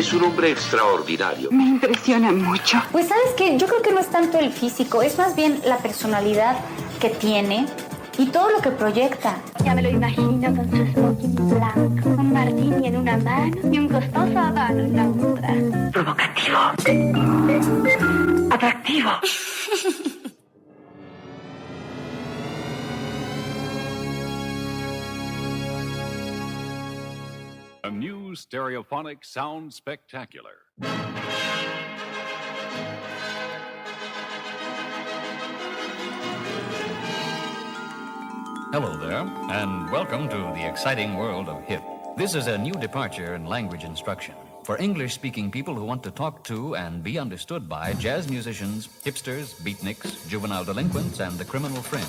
Es un hombre extraordinario. Me impresiona mucho. Pues sabes que yo creo que no es tanto el físico, es más bien la personalidad que tiene y todo lo que proyecta. Ya me lo imagino con su smoking blanco, un martini en una mano y un costoso habano en la otra. Provocativo. Atractivo. A new stereophonic sound spectacular. Hello there, and welcome to the exciting world of HIP. This is a new departure in language instruction for English-speaking people who want to talk to and be understood by jazz musicians, hipsters, beatniks, juvenile delinquents, and the criminal fringe.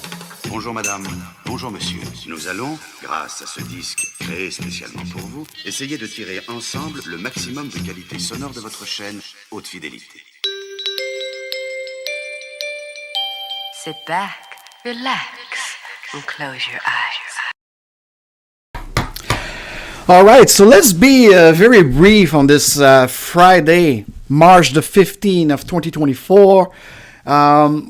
Bonjour madame, bonjour monsieur. Nous allons, grâce à ce disque créé spécialement pour vous, essayer de tirer ensemble le maximum de qualité sonore de votre chaîne haute fidélité. Sit back, relax, and close your eyes. All right, so let's be very brief on this Friday, March the 15th of 2024,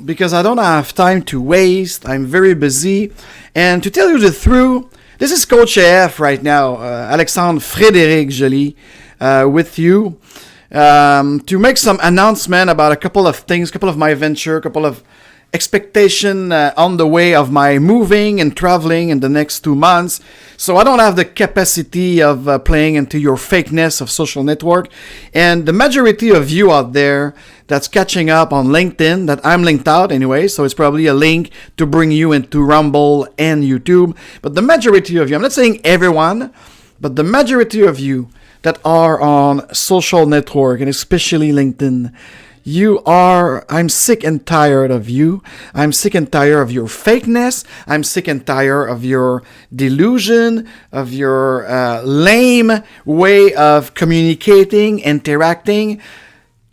because I don't have time to waste. I'm very busy. And to tell you the truth, this is Coach AF right now, Alexandre Frédéric Joly, with you, to make some announcement about a couple of things, couple of my venture, couple of expectation on the way of my moving and traveling in the next 2 months. So I don't have the capacity of playing into your fakeness of social network. And the majority of you out there that's catching up on LinkedIn, that I'm linked out anyway, so it's probably a link to bring you into Rumble and YouTube. But the majority of you, I'm not saying everyone, but the majority of you that are on social network, and especially LinkedIn, I'm sick and tired of you. I'm sick and tired of your fakeness. I'm sick and tired of your delusion, of your lame way of communicating, interacting.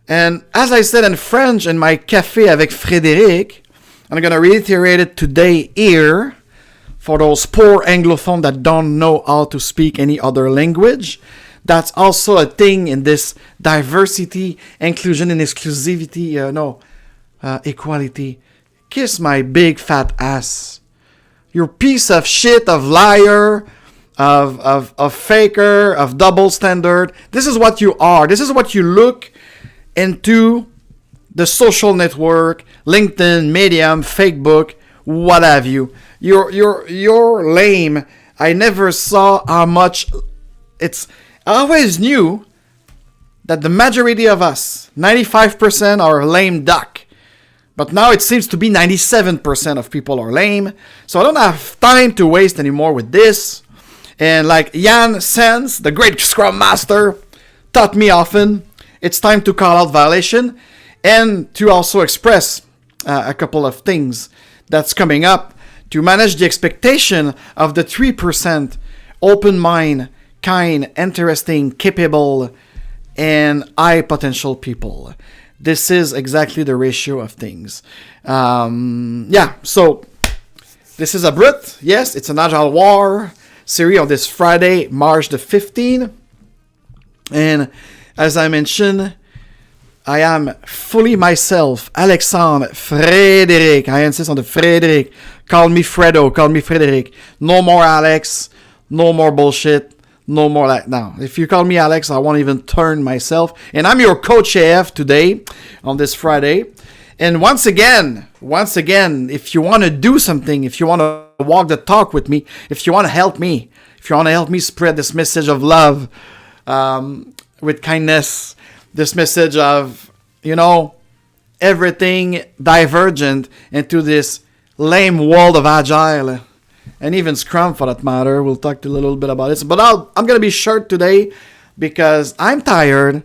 And as I said in French in my café avec Frédéric, I'm going to reiterate it today here for those poor Anglophones that don't know how to speak any other language. That's also a thing in this diversity, inclusion, and exclusivity, equality. Kiss my big fat ass. You piece of shit, of liar, of faker, of double standard. This is what you are. This is what you look into the social network, LinkedIn, Medium, Facebook, what have you. You're lame. I never saw how much it's... I always knew that the majority of us, 95% are lame duck. But now it seems to be 97% of people are lame. So I don't have time to waste anymore with this. And like Jan Sens, the great Scrum Master, taught me often, it's time to call out violation and to also express a couple of things that's coming up to manage the expectation of the 3% open mind, kind, interesting, capable, and high potential people. This is exactly the ratio of things. So this is a Brit. Yes, it's an Agile War series on this Friday, March the 15th. And as I mentioned, I am fully myself, Alexandre Frédéric. I insist on the Frédéric. Call me Fredo, call me Frédéric. No more Alex, no more bullshit. No more like now. If you call me Alex, I won't even turn myself. And I'm your Coach AF today on this Friday. And once again, if you want to do something, if you want to walk the talk with me, if you want to help me spread this message of love with kindness, this message of, everything divergent into this lame world of Agile. And even Scrum, for that matter. We'll talk a little bit about it. But I'm going to be short today because I'm tired,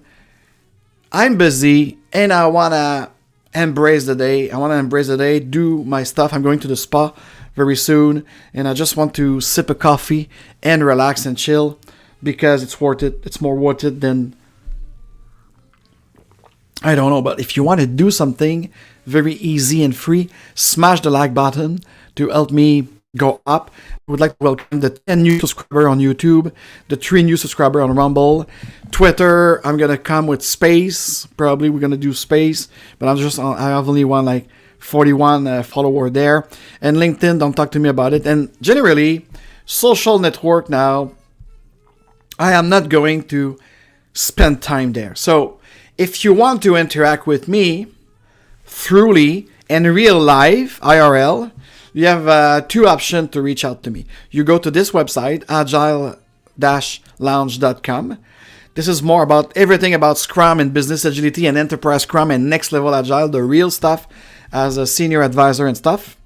I'm busy, and I want to embrace the day. Do my stuff. I'm going to the spa very soon, and I just want to sip a coffee and relax and chill because it's worth it. It's more worth it than... I don't know, but if you want to do something very easy and free, smash the like button to help me go up. I would like to welcome the 10 new subscribers on YouTube, the 3 new subscribers on Rumble. Twitter, I'm going to come with space. Probably we're going to do space, but I have only 41 follower there. And LinkedIn, don't talk to me about it. And generally, social network now, I am not going to spend time there. So if you want to interact with me truly in real life, IRL, you have 2 options to reach out to me. You go to this website, agile-lounge.com. This is more about everything about Scrum and business agility and enterprise Scrum and next level Agile, the real stuff as a senior advisor and stuff.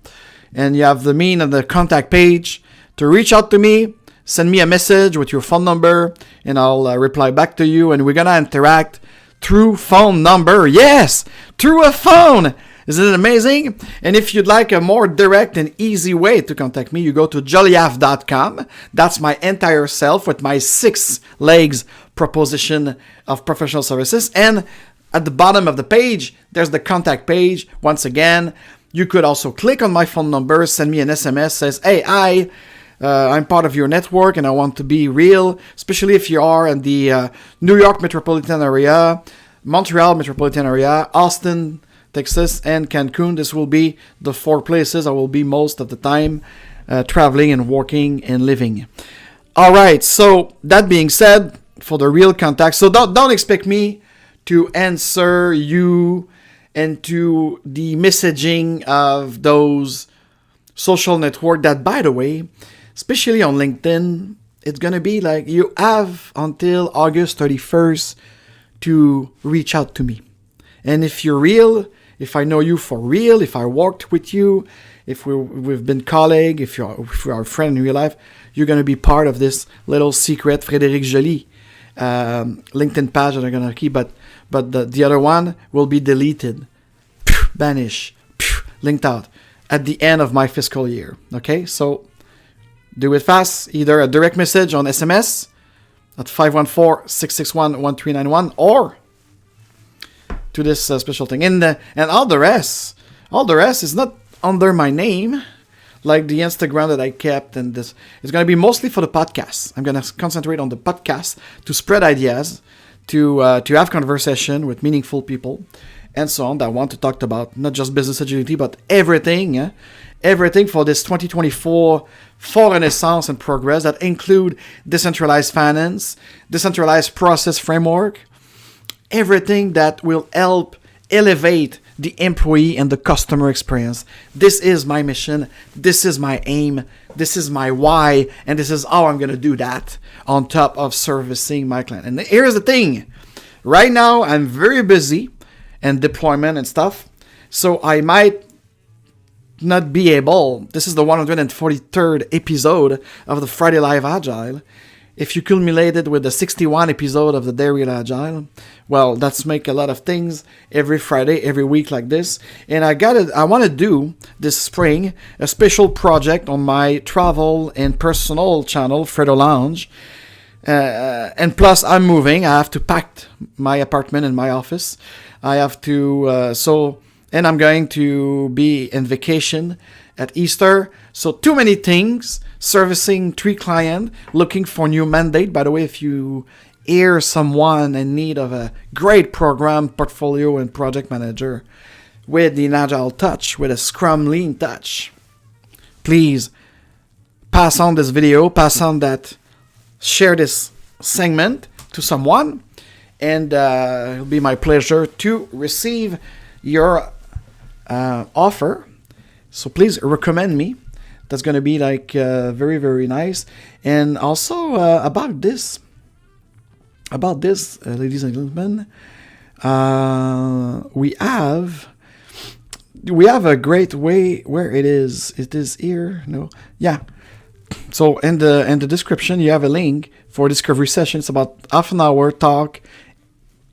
And you have the mean and the contact page to reach out to me. Send me a message with your phone number and I'll reply back to you. And we're going to interact through phone number. Yes, through a phone. Isn't it amazing? And if you'd like a more direct and easy way to contact me, you go to joliaf.com. That's my entire self with my 6 legs proposition of professional services. And at the bottom of the page, there's the contact page. Once again, you could also click on my phone number, send me an SMS, says, hey, I'm part of your network and I want to be real, especially if you are in the New York metropolitan area, Montreal metropolitan area, Austin, Texas, and Cancun. This will be the 4 places I will be most of the time traveling and working and living. All right, so that being said, for the real contact, so don't expect me to answer you into the messaging of those social network that, by the way, especially on LinkedIn, it's going to be like you have until August 31st to reach out to me. And if you're real, if I know you for real, if I worked with you, if we've been colleagues, if you're a friend in real life, you're going to be part of this little secret Frédéric Joly LinkedIn page that I'm going to keep. But the other one will be deleted, banish, linked out at the end of my fiscal year. Okay, so do it fast. Either a direct message on SMS at 514-661-1391 or to this special thing. And all the rest is not under my name, like the Instagram that I kept. And this it's going to be mostly for the podcast. I'm going to concentrate on the podcast to spread ideas, to have conversation with meaningful people, and so on that I want to talk about not just business agility, but everything for this 2024 for Renaissance and progress that include decentralized finance, decentralized process framework, everything that will help elevate the employee and the customer experience. This is my mission. This is my aim. This is my why. And this is how I'm going to do that on top of servicing my client. And here's the thing. Right now, I'm very busy in deployment and stuff. So I might not be able. This is the 143rd episode of the Friday Live Agile. If you cumulate it with the 61 episode of the DARE REAL AGILE, well, that's make a lot of things every Friday, every week like this. And I want to do this spring a special project on my travel and personal channel, Agile Lounge. And plus, I'm moving. I have to pack my apartment and my office. I have to, and I'm going to be in vacation at Easter. So too many things, servicing 3 clients, looking for new mandate. By the way, if you hear someone in need of a great program, portfolio, and project manager with the Agile touch, with a Scrum lean touch, please pass on this video, share this segment to someone, and it'll be my pleasure to receive your offer. So please recommend me. That's going to be like very, very nice. And also about this, ladies and gentlemen, we have a great way where it is. It is here. No, yeah. So in the description, you have a link for a discovery session. It's about half an hour talk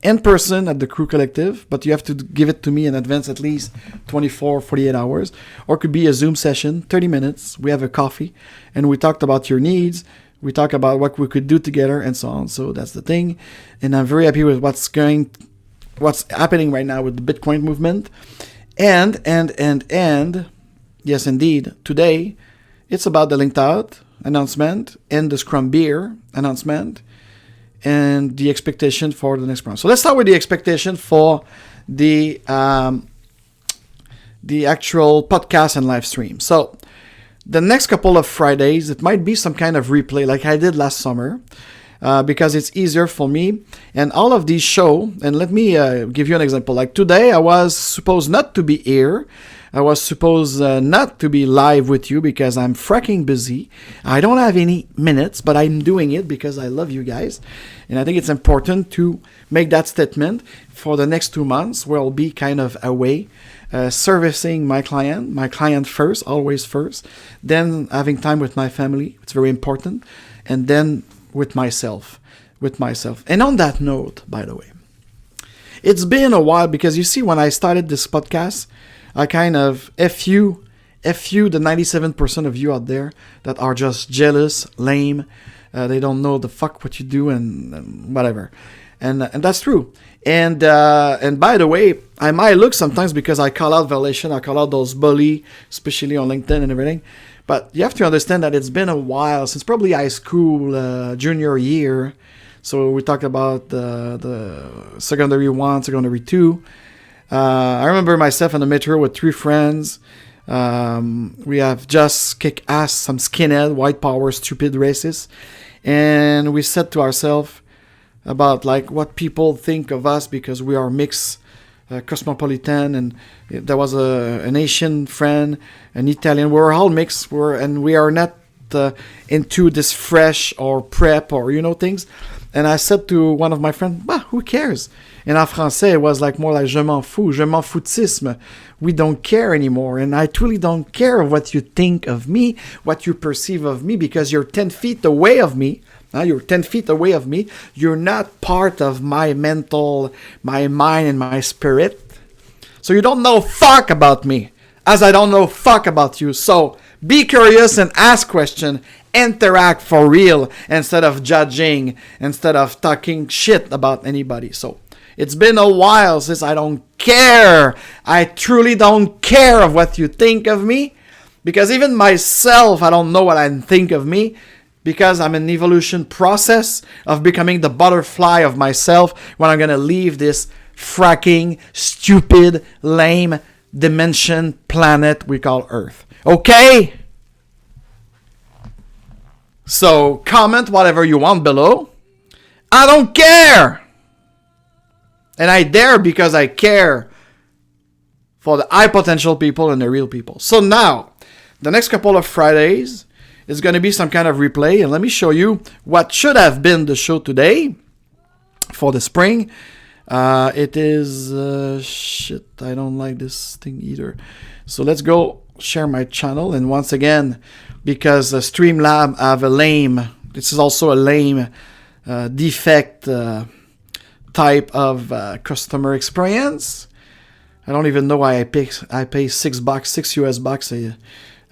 in person at the Crew Collective, but you have to give it to me in advance, at least 24, 48 hours, or it could be a Zoom session, 30 minutes. We have a coffee, and we talked about your needs. We talk about what we could do together, and so on. So that's the thing, and I'm very happy with what's happening right now with the Bitcoin movement, and yes, indeed, today It's about the linked out announcement and the Scrum beer announcement and the expectation for the next round. So let's start with the expectation for the actual podcast and live stream. So the next couple of Fridays, it might be some kind of replay like I did last summer, because it's easier for me. And all of these show, and let me give you an example. Like today, I was supposed not to be here. I was supposed not to be live with you because I'm fracking busy. I don't have any minutes, but I'm doing it because I love you guys. And I think it's important to make that statement for the next 2 months where I'll be kind of away, servicing my client first, always first, then having time with my family. It's very important. And then with myself. And on that note, by the way, it's been a while because you see, when I started this podcast, I kind of F you, the 97% of you out there that are just jealous, lame, they don't know the fuck what you do and whatever. And that's true. And by the way, I might look sometimes because I call out violation, I call out those bully, especially on LinkedIn and everything. But you have to understand that it's been a while since probably high school, junior year. So we talked about the secondary 1, secondary 2. I remember myself in the metro with 3 friends. We have just kicked ass, some skinhead, white power, stupid racists. And we said to ourselves about like what people think of us because we are mixed, cosmopolitan, and there was an Asian friend, an Italian. We're all mixed, and we are not into this fresh or prep or things. And I said to one of my friends, who cares? And en français, it was like more like je m'en foutisme. We don't care anymore. And I truly don't care what you think of me, what you perceive of me, because you're 10 feet away of me. You're 10 feet away of me. You're not part of my mental, my mind, and my spirit. So you don't know fuck about me, as I don't know fuck about you. So be curious and ask questions. Interact for real instead of judging, instead of talking shit about anybody. So it's been a while since I don't care. I truly don't care of what you think of me, because even myself, I don't know what I think of me, because I'm in an evolution process of becoming the butterfly of myself when I'm going to leave this fracking, stupid, lame dimension planet we call Earth. Okay? So comment whatever you want below. I don't care. And I dare because I care for the high potential people and the real people. So now, the next couple of Fridays is going to be some kind of replay. And let me show you what should have been the show today for the spring. It is... shit, I don't like this thing either. So let's go share my channel. And once again, because Streamlab have a lame... This is also a lame defect type of customer experience. I don't even know why I pay $6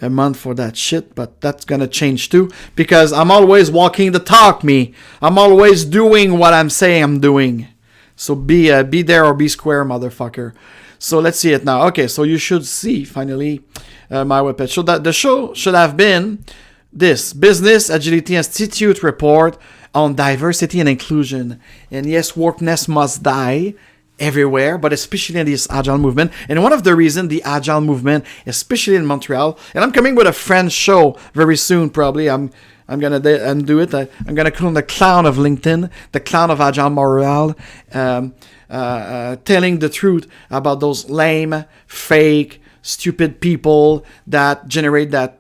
a month for that shit, but that's gonna change too, because I'm always walking the talk, me. I'm always doing what I'm saying I'm doing. So be there or be square, motherfucker. So let's see it now. Okay, so you should see finally my webpage. So that the show should have been this Business Agility Institute report on diversity and inclusion. And yes, wokeness must die everywhere, but especially in this Agile movement. And one of the reasons the Agile movement, especially in Montreal, and I'm coming with a French show very soon, probably. I'm gonna do it. I'm gonna call him the clown of LinkedIn, the clown of Agile Montreal, telling the truth about those lame, fake, stupid people that generate that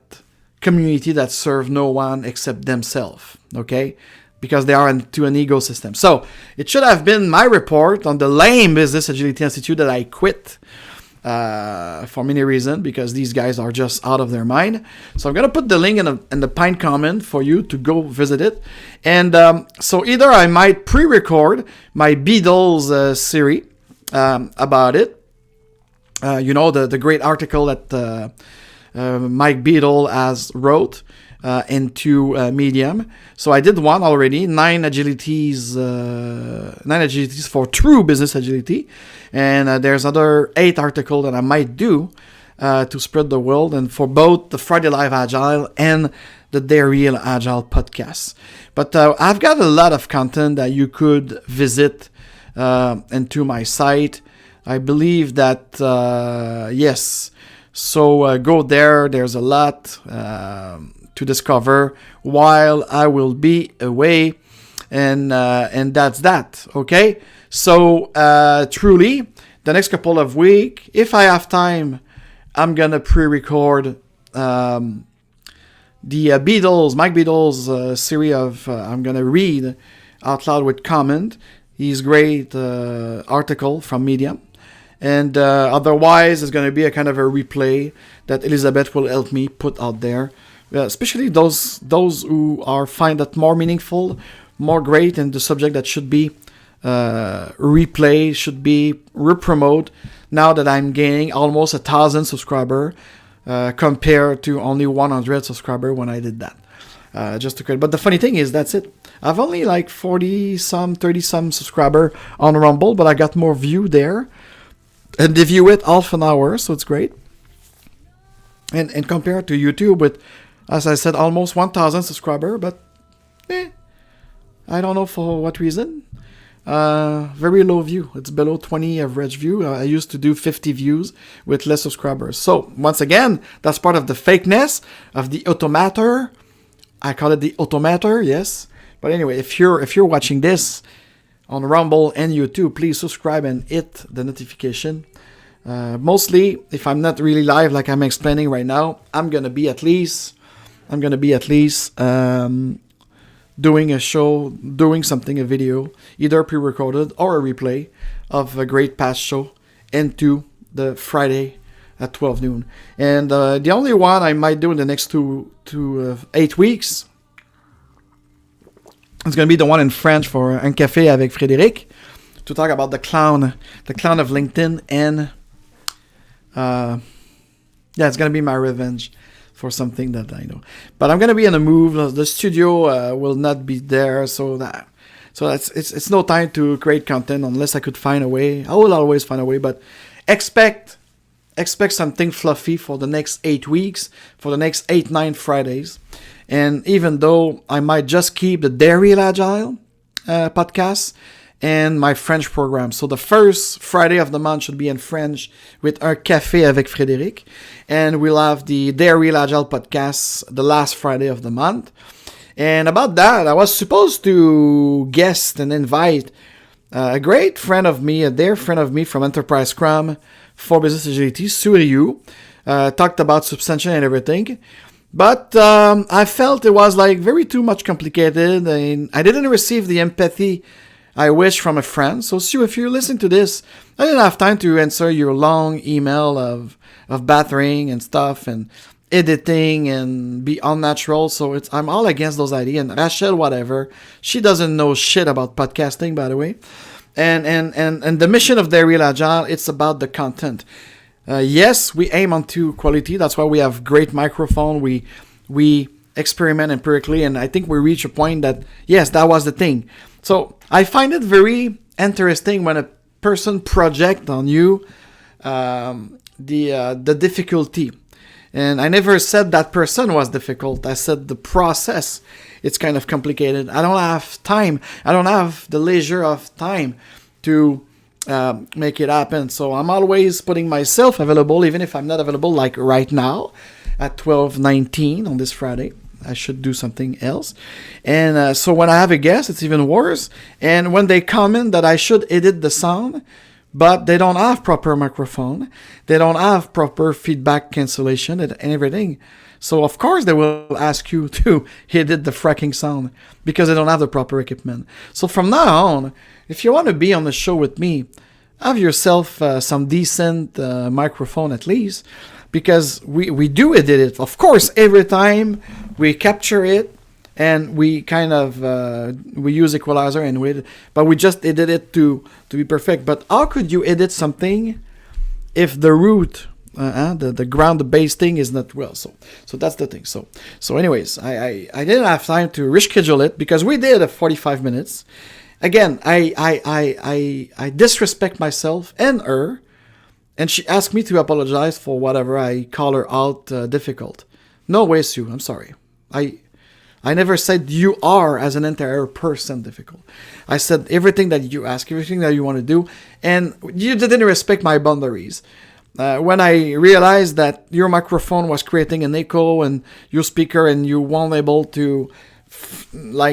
community that serve no one except themselves. Okay. Because they are into an ecosystem. So it should have been my report on the lame Business Agility Institute that I quit for many reasons, because these guys are just out of their mind. So I'm going to put the link in the pinned comment for you to go visit it. And so either I might pre-record my Beatles series about it. The great article that Mike Beadle has wrote into Medium. So I did one already, 9 agilities for true business agility, and there's other 8 articles that I might do to spread the word, and for both the Friday Live Agile and the DARE REAL Agile Podcast. But I've got a lot of content that you could visit into my site. I believe that, yes, so go there. There's a lot to discover while I will be away, and that's that, okay? So, truly, the next couple of weeks, if I have time, I'm gonna pre-record the Mike Beatles series of I'm gonna read out loud with comment. His great article from Medium. And otherwise, it's going to be a kind of a replay that Elizabeth will help me put out there. Especially those who find that more meaningful, more great, and the subject that should be replayed, should be re-promoted. Now that I'm gaining almost 1,000 subscribers compared to only 100 subscribers when I did that. Just to create. But the funny thing is, that's it. I've only like 40-some, 30-some subscribers on Rumble, but I got more view there. And they view it half an hour, so it's great. And compared to YouTube with, as I said, almost 1,000 subscribers, but I don't know for what reason. Very low view. It's below 20 average view. I used to do 50 views with less subscribers. So, once again, that's part of the fakeness of the automator. I call it the automator, yes. But anyway, if you're watching this on Rumble and YouTube, please subscribe and hit the notification. Mostly, if I'm not really live like I'm explaining right now, I'm gonna be at least doing a show, doing something, a video, either pre-recorded or a replay of a great past show into the Friday at 12 noon. And the only one I might do in the next 8 weeks, it's going to be the one in French for Un Café avec Frédéric, to talk about the clown of LinkedIn, and it's going to be my revenge for something that I know. But I'm going to be in a move. The studio will not be there, so it's no time to create content unless I could find a way. I will always find a way, but expect something fluffy for the next 8 weeks, for the next 8-9 Fridays. And even though I might just keep the DARE REAL Agile podcast and my French program. So the first Friday of the month should be in French with Un Café avec Frédéric. And we'll have the DARE REAL Agile podcast the last Friday of the month. And about that, I was supposed to guest and invite a great friend of me, a dear friend of me from Enterprise Scrum for Business Agility, Suriyu. Talked about substantial and everything. But I felt it was like very too much complicated, and I didn't receive the empathy I wish from a friend. So Sue, if you're listening to this, I didn't have time to answer your long email of battering and stuff and editing and be unnatural. So I'm all against those ideas. And Rachel, whatever, she doesn't know shit about podcasting, by the way. And the mission of DARE REAL Agile, it's about the content. Yes, we aim onto quality. That's why we have great microphone. We experiment empirically, and I think we reach a point that, yes, that was the thing. So I find it very interesting when a person project on you the difficulty. And I never said that person was difficult. I said the process, it's kind of complicated. I don't have time. I don't have the leisure of time to make it happen. So I'm always putting myself available, even if I'm not available like right now at 12:19 on this Friday. I should do something else. And so when I have a guest, it's even worse. And when they comment that I should edit the sound, but they don't have proper microphone, they don't have proper feedback cancellation and everything. So of course they will ask you to edit the fracking sound because they don't have the proper equipment. So from now on, if you want to be on the show with me, have yourself some decent microphone at least, because we do edit it. Of course, every time we capture it and we kind of we use equalizer but we just edit it to be perfect. But how could you edit something if the root, the ground, the base thing is not well? So that's the thing. So anyways, I didn't have time to reschedule it because we did 45 minutes. Again, I disrespect myself and her And she asked me to apologize for whatever I call her out difficult. No way, Sue. I'm sorry. I never said you are as an entire person difficult. I said everything that you ask, everything that you want to do, and you didn't respect my boundaries. When I realized that your microphone was creating an echo and your speaker and you weren't able to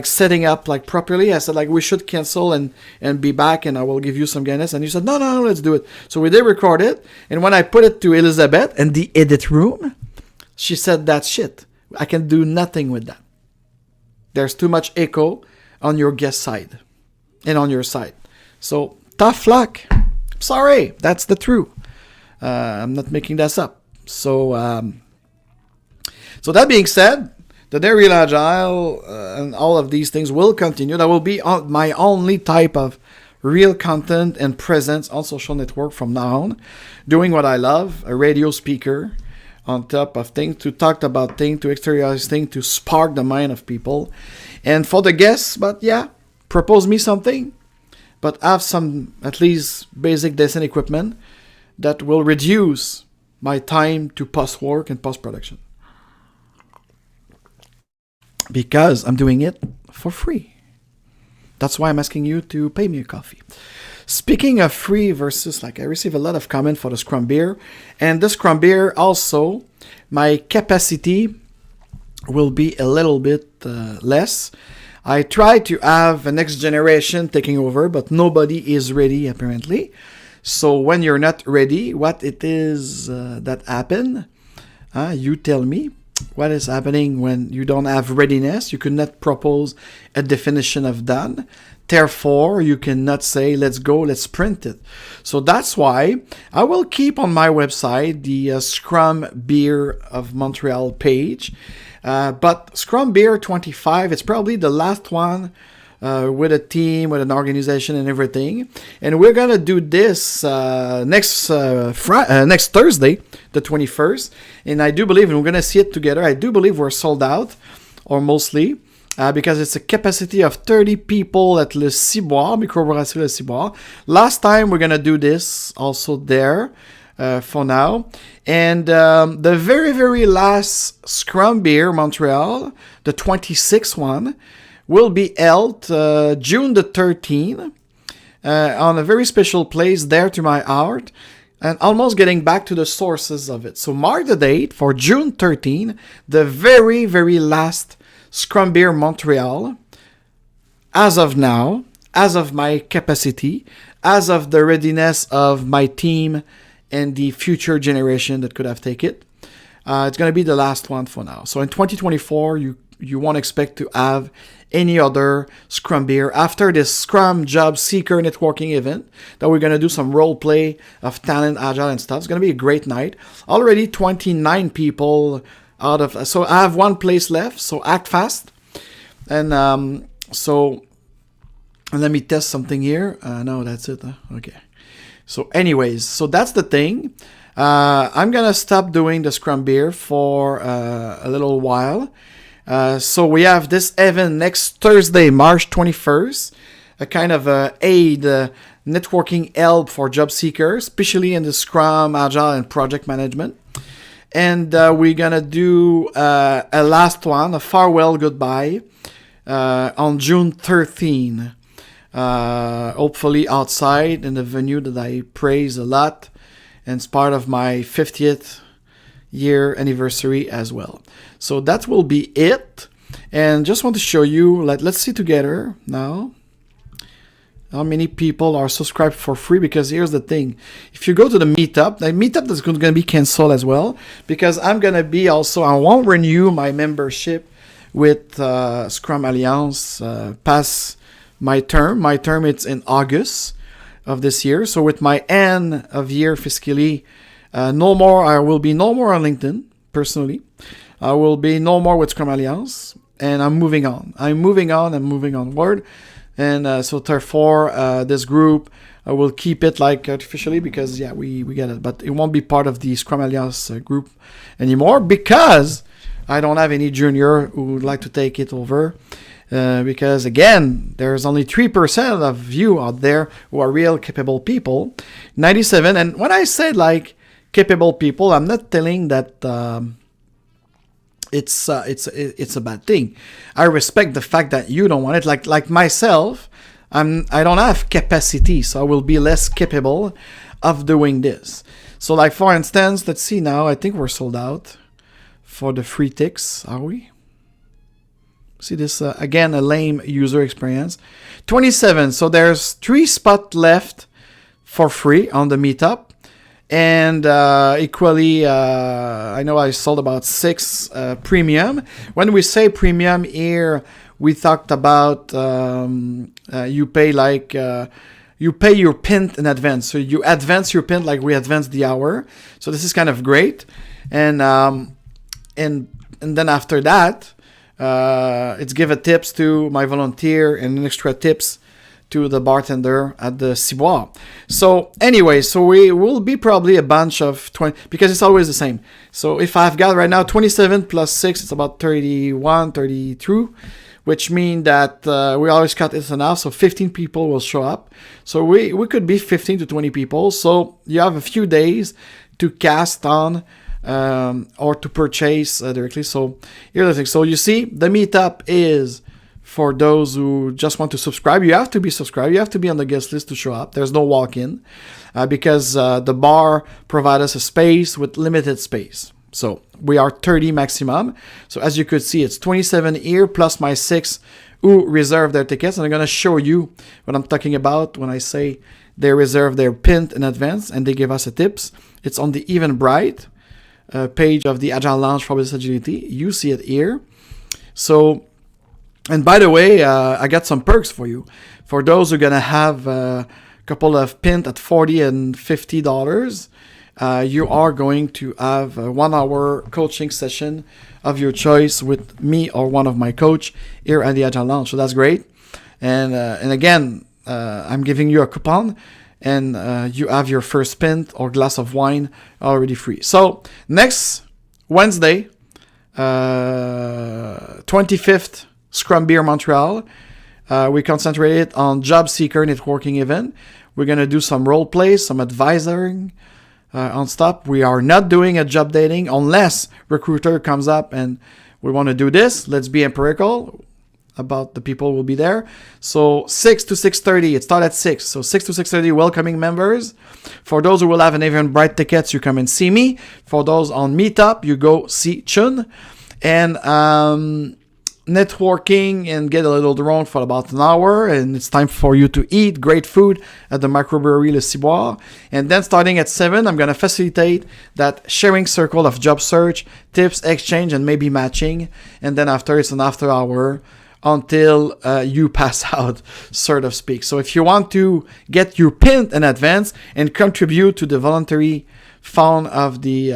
setting up properly, I said we should cancel and be back and I will give you some guidance. And you said, no, let's do it. So we did record it. And when I put it to Elizabeth in the edit room, she said, that's shit. I can do nothing with that. There's too much echo on your guest side and on your side. So tough luck. Sorry, that's the truth. I'm not making this up. So that being said, the DARE Real Agile and all of these things will continue. That will be my only type of real content and presence on social network from now on. Doing what I love, a radio speaker on top of things, to talk about things, to exteriorize things, to spark the mind of people. And for the guests, propose me something, but have some at least basic design equipment that will reduce my time to post-work and post-production. Because I'm doing it for free. That's why I'm asking you to pay me a coffee. Speaking of free versus, I receive a lot of comment for the Scrum beer. And the Scrum beer also, my capacity will be a little bit less. I try to have a next generation taking over, but nobody is ready apparently. So when you're not ready, what it is that happen? You tell me. What is happening when you don't have readiness? You could not propose a definition of done. Therefore, you cannot say, let's go, let's print it. So that's why I will keep on my website the Scrum Beer of Montreal page. But Scrum Beer 25, it's probably the last one with a team, with an organization and everything. And we're going to do this next Thursday, the 21st. And I do believe, and we're going to see it together, I do believe we're sold out, or mostly, because it's a capacity of 30 people at Le Ciboire, Microbrasserie Le Ciboire. Last time we're going to do this also there for now. And the very, very last Scrum Beer Montreal, the 26th one, will be held June the 13th on a very special place there to my heart, and almost getting back to the sources of it. So mark the date for June 13, the very, very last Scrum Beer Montreal. As of now, as of my capacity, as of the readiness of my team and the future generation that could have taken it, it's going to be the last one for now. So in 2024, you won't expect to have any other Scrum Beer after this Scrum Job Seeker networking event that we're going to do some role play of talent, agile and stuff. It's going to be a great night. Already 29 people out of, so I have one place left, so act fast. And and let me test something here. No, that's it. Okay. So anyways, so that's the thing. I'm going to stop doing the Scrum Beer for a little while. So we have this event next Thursday, March 21st, a kind of aid networking help for job seekers, especially in the Scrum, Agile, and project management. And we're going to do a last one, a farewell goodbye, on June 13. Hopefully outside in the venue that I praise a lot. And it's part of my 50th year anniversary as well. So that will be it. And just want to show you, let's see together now how many people are subscribed for free, because here's the thing. If you go to the meetup is going to be canceled as well, because I'm going to be also, I won't renew my membership with Scrum Alliance past my term. My term it's in August of this year. So with my end of year fiscally, I will be no more on LinkedIn, personally. I will be no more with Scrum Alliance, and I'm moving on. I'm moving onward. And so therefore, this group, I will keep it artificially, because we get it. But it won't be part of the Scrum Alliance group anymore, because I don't have any junior who would like to take it over. because again, there's only 3% of you out there who are real capable people. 97, and when I say like capable people, I'm not telling that it's a bad thing. I respect the fact that you don't want it. Like myself, I don't have capacity, so I will be less capable of doing this. So like for instance, let's see now, I think we're sold out for the free ticks, are we? See this, again, a lame user experience. 27, so there's 3 spots left for free on the meetup. And equally, I know I sold about 6 premium. When we say premium here, we talked about you pay like... you pay your pint in advance. So you advance your pint like we advance the hour. So this is kind of great. And then after that, it's give a tips to my volunteer and an extra tips to the bartender at the ciboire. So anyway, so we will be probably a bunch of 20, because it's always the same. So if I've got right now 27 plus 6, it's about 31, 32, which means that we always cut it in half, so 15 people will show up. So we could be 15 to 20 people. So you have a few days to cast on or to purchase directly. So here's the thing. So you see, the meetup is for those who just want to subscribe. You have to be subscribed. You have to be on the guest list to show up. There's no walk-in because the bar provides us a space with limited space. So we are 30 maximum. So as you could see, it's 27 here plus my 6 who reserve their tickets. And I'm going to show you what I'm talking about when I say they reserve their pint in advance and they give us a tips. It's on the Eventbrite page of the Agile Lounge for Business Agility. You see it here. So, and by the way, I got some perks for you. For those who are going to have a couple of pint at $40 and $50, you are going to have a 1-hour coaching session of your choice with me or one of my coach here at the Agile Lounge. So that's great. And again, I'm giving you a coupon, and you have your first pint or glass of wine already free. So next Wednesday, 25th, Scrum Beer Montreal. We concentrated on job seeker networking event. We're going to do some role plays, some advising on stuff. We are not doing a job dating unless recruiter comes up and we want to do this. Let's be empirical about the people who will be there. So 6 to 6:30, it starts at 6. So 6 to 6:30, welcoming members. For those who will have an Eventbrite tickets, you come and see me. For those on Meetup, you go see Chun. And networking and get a little drunk for about an hour, and it's time for you to eat great food at the microbrewery Le Ciboire. And then starting at 7, I'm going to facilitate that sharing circle of job search, tips, exchange, and maybe matching. And then after, it's an after hour until you pass out, so to speak. So if you want to get your pint in advance and contribute to the voluntary fund of the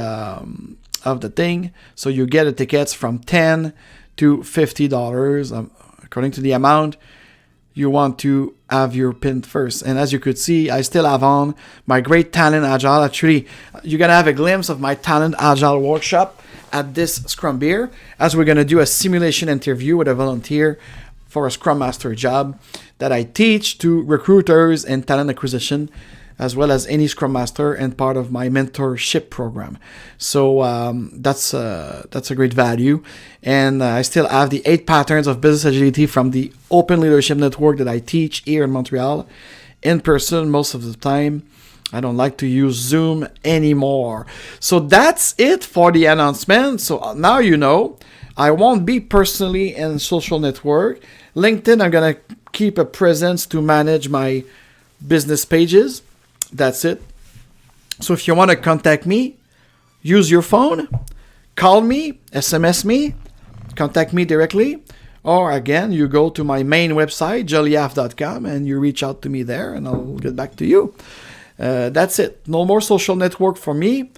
thing, so you get the tickets from $10 to $50 according to the amount you want to have your pint first. And as you could see, I still have on my great Talent Agile. Actually, you're going to have a glimpse of my Talent Agile workshop at this Scrum Beer, as we're going to do a simulation interview with a volunteer for a Scrum Master job that I teach to recruiters and talent acquisition, as well as any Scrum Master, and part of my mentorship program. So that's a great value. And I still have the 8 patterns of business agility from the Open Leadership Network that I teach here in Montreal in person most of the time. I don't like to use Zoom anymore. So that's it for the announcement. So now you know, I won't be personally in social network. LinkedIn, I'm going to keep a presence to manage my business pages. That's it. So if you want to contact me, use your phone, call me, SMS me, contact me directly, or again, you go to my main website, joliaf.com, and you reach out to me there, and I'll get back to you. That's it. No more social network for me.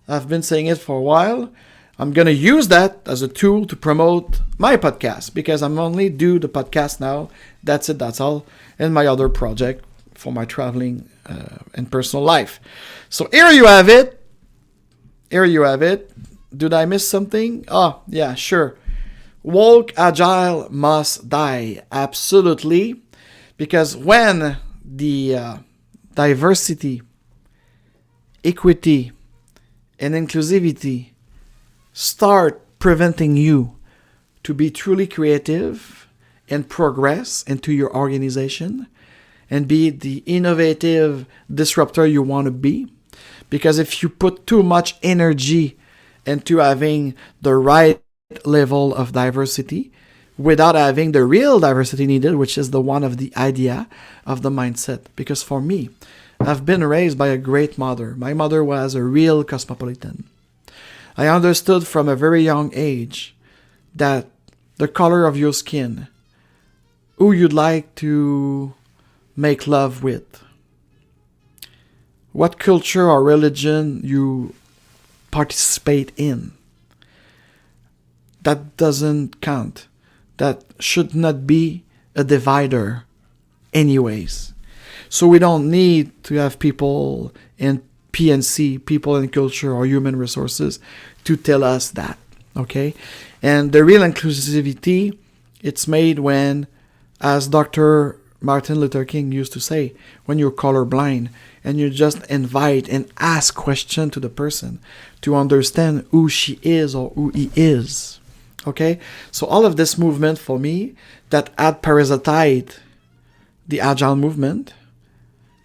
I've been saying it for a while. I'm going to use that as a tool to promote my podcast, because I'm only do the podcast now. That's it. That's all. And my other project for my traveling and personal life. So here you have it. Here you have it. Did I miss something? Oh, yeah, sure. woke agile must die. Absolutely. Because when the diversity, equity, and inclusivity start preventing you to be truly creative and progress into your organization and be the innovative disruptor you want to be. Because if you put too much energy into having the right level of diversity without having the real diversity needed, which is the one of the idea, of the mindset. Because for me, I've been raised by a great mother. My mother was a real cosmopolitan. I understood from a very young age that the color of your skin, who you'd like to make love with, what culture or religion you participate in, that doesn't count. That should not be a divider anyways. So we don't need to have people in PNC, people in culture or human resources, to tell us that, okay? And the real inclusivity, it's made when, as Dr. Martin Luther King used to say, when you're colorblind and you just invite and ask questions to the person to understand who she is or who he is, okay? So all of this movement for me that had parasited the Agile movement,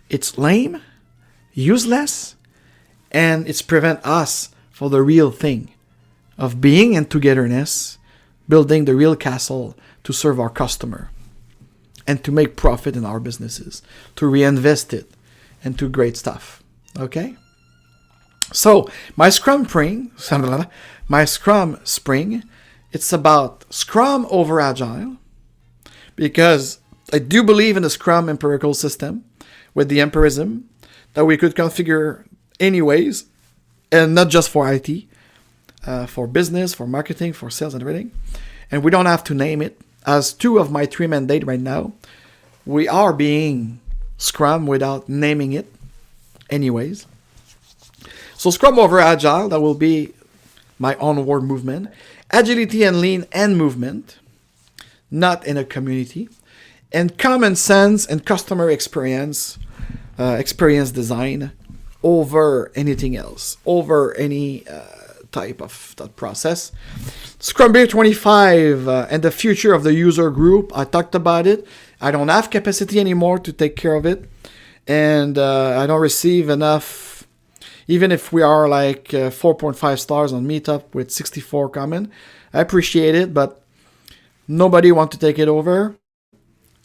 it's lame, useless, and it's prevent us for the real thing of being in togetherness, building the real castle to serve our customer and to make profit in our businesses, to reinvest it into great stuff. Okay? So my Scrum spring, it's about Scrum over Agile, because I do believe in the Scrum empirical system with the empirism that we could configure anyways, and not just for IT, for business, for marketing, for sales and everything. And we don't have to name it. As 2 of my 3 mandate right now, we are being Scrum without naming it anyways. So Scrum over Agile, that will be my onward movement. Agility and lean and movement, not in a community. And common sense and customer experience design over anything else, over any type of that process. Scrum Beer 25 and the future of the user group. I talked about it. I don't have capacity anymore to take care of it. And I don't receive enough, even if we are like 4.5 stars on Meetup with 64 comment. I appreciate it, but nobody wants to take it over.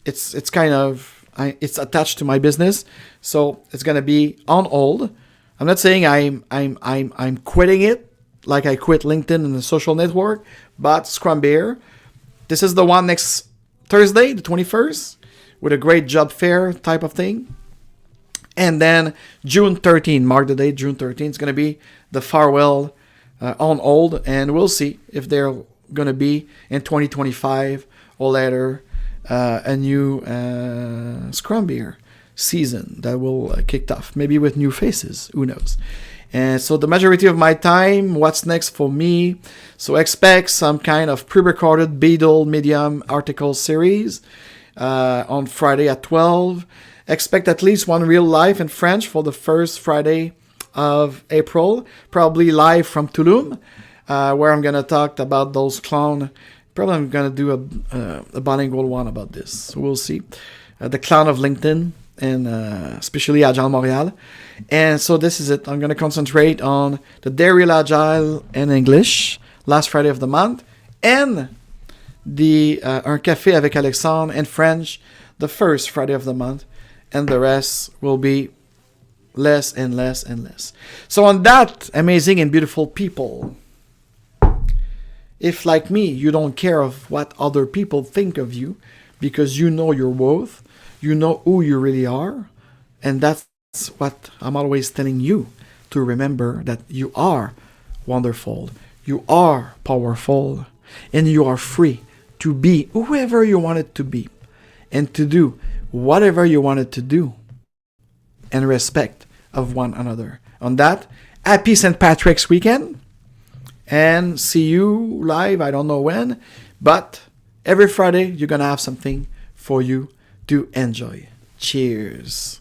It's kind of, it's attached to my business, so it's gonna be on hold. I'm not saying I'm quitting it like I quit LinkedIn and the social network, but Scrum Beer, this is the one next Thursday, the 21st, with a great job fair type of thing. And then June 13, mark the date, June 13, it's gonna be the farewell on hold, and we'll see if they're gonna be in 2025 or later. A new Scrum Beer season that will kick off, maybe with new faces, who knows. And so the majority of my time, what's next for me? So expect some kind of pre-recorded Beadle Medium article series on Friday at 12. Expect at least one real live in French for the first Friday of April, probably live from Tulum, where I'm going to talk about those clown. Probably I'm going to do a bilingual one about this. So we'll see. The clown of LinkedIn and especially Agile Montréal. And so this is it. I'm going to concentrate on the DARE REAL AGILE in English, last Friday of the month, and the Un Café avec Alexandre in French, the first Friday of the month, and the rest will be less and less and less. So on that, amazing and beautiful people, if, like me, you don't care of what other people think of you because you know your worth, you know who you really are, and that's what I'm always telling you, to remember that you are wonderful, you are powerful, and you are free to be whoever you wanted to be and to do whatever you wanted to do in respect of one another. On that, happy St. Patrick's weekend. And see you live, I don't know when, But every Friday, you're going to have something for you to enjoy. Cheers.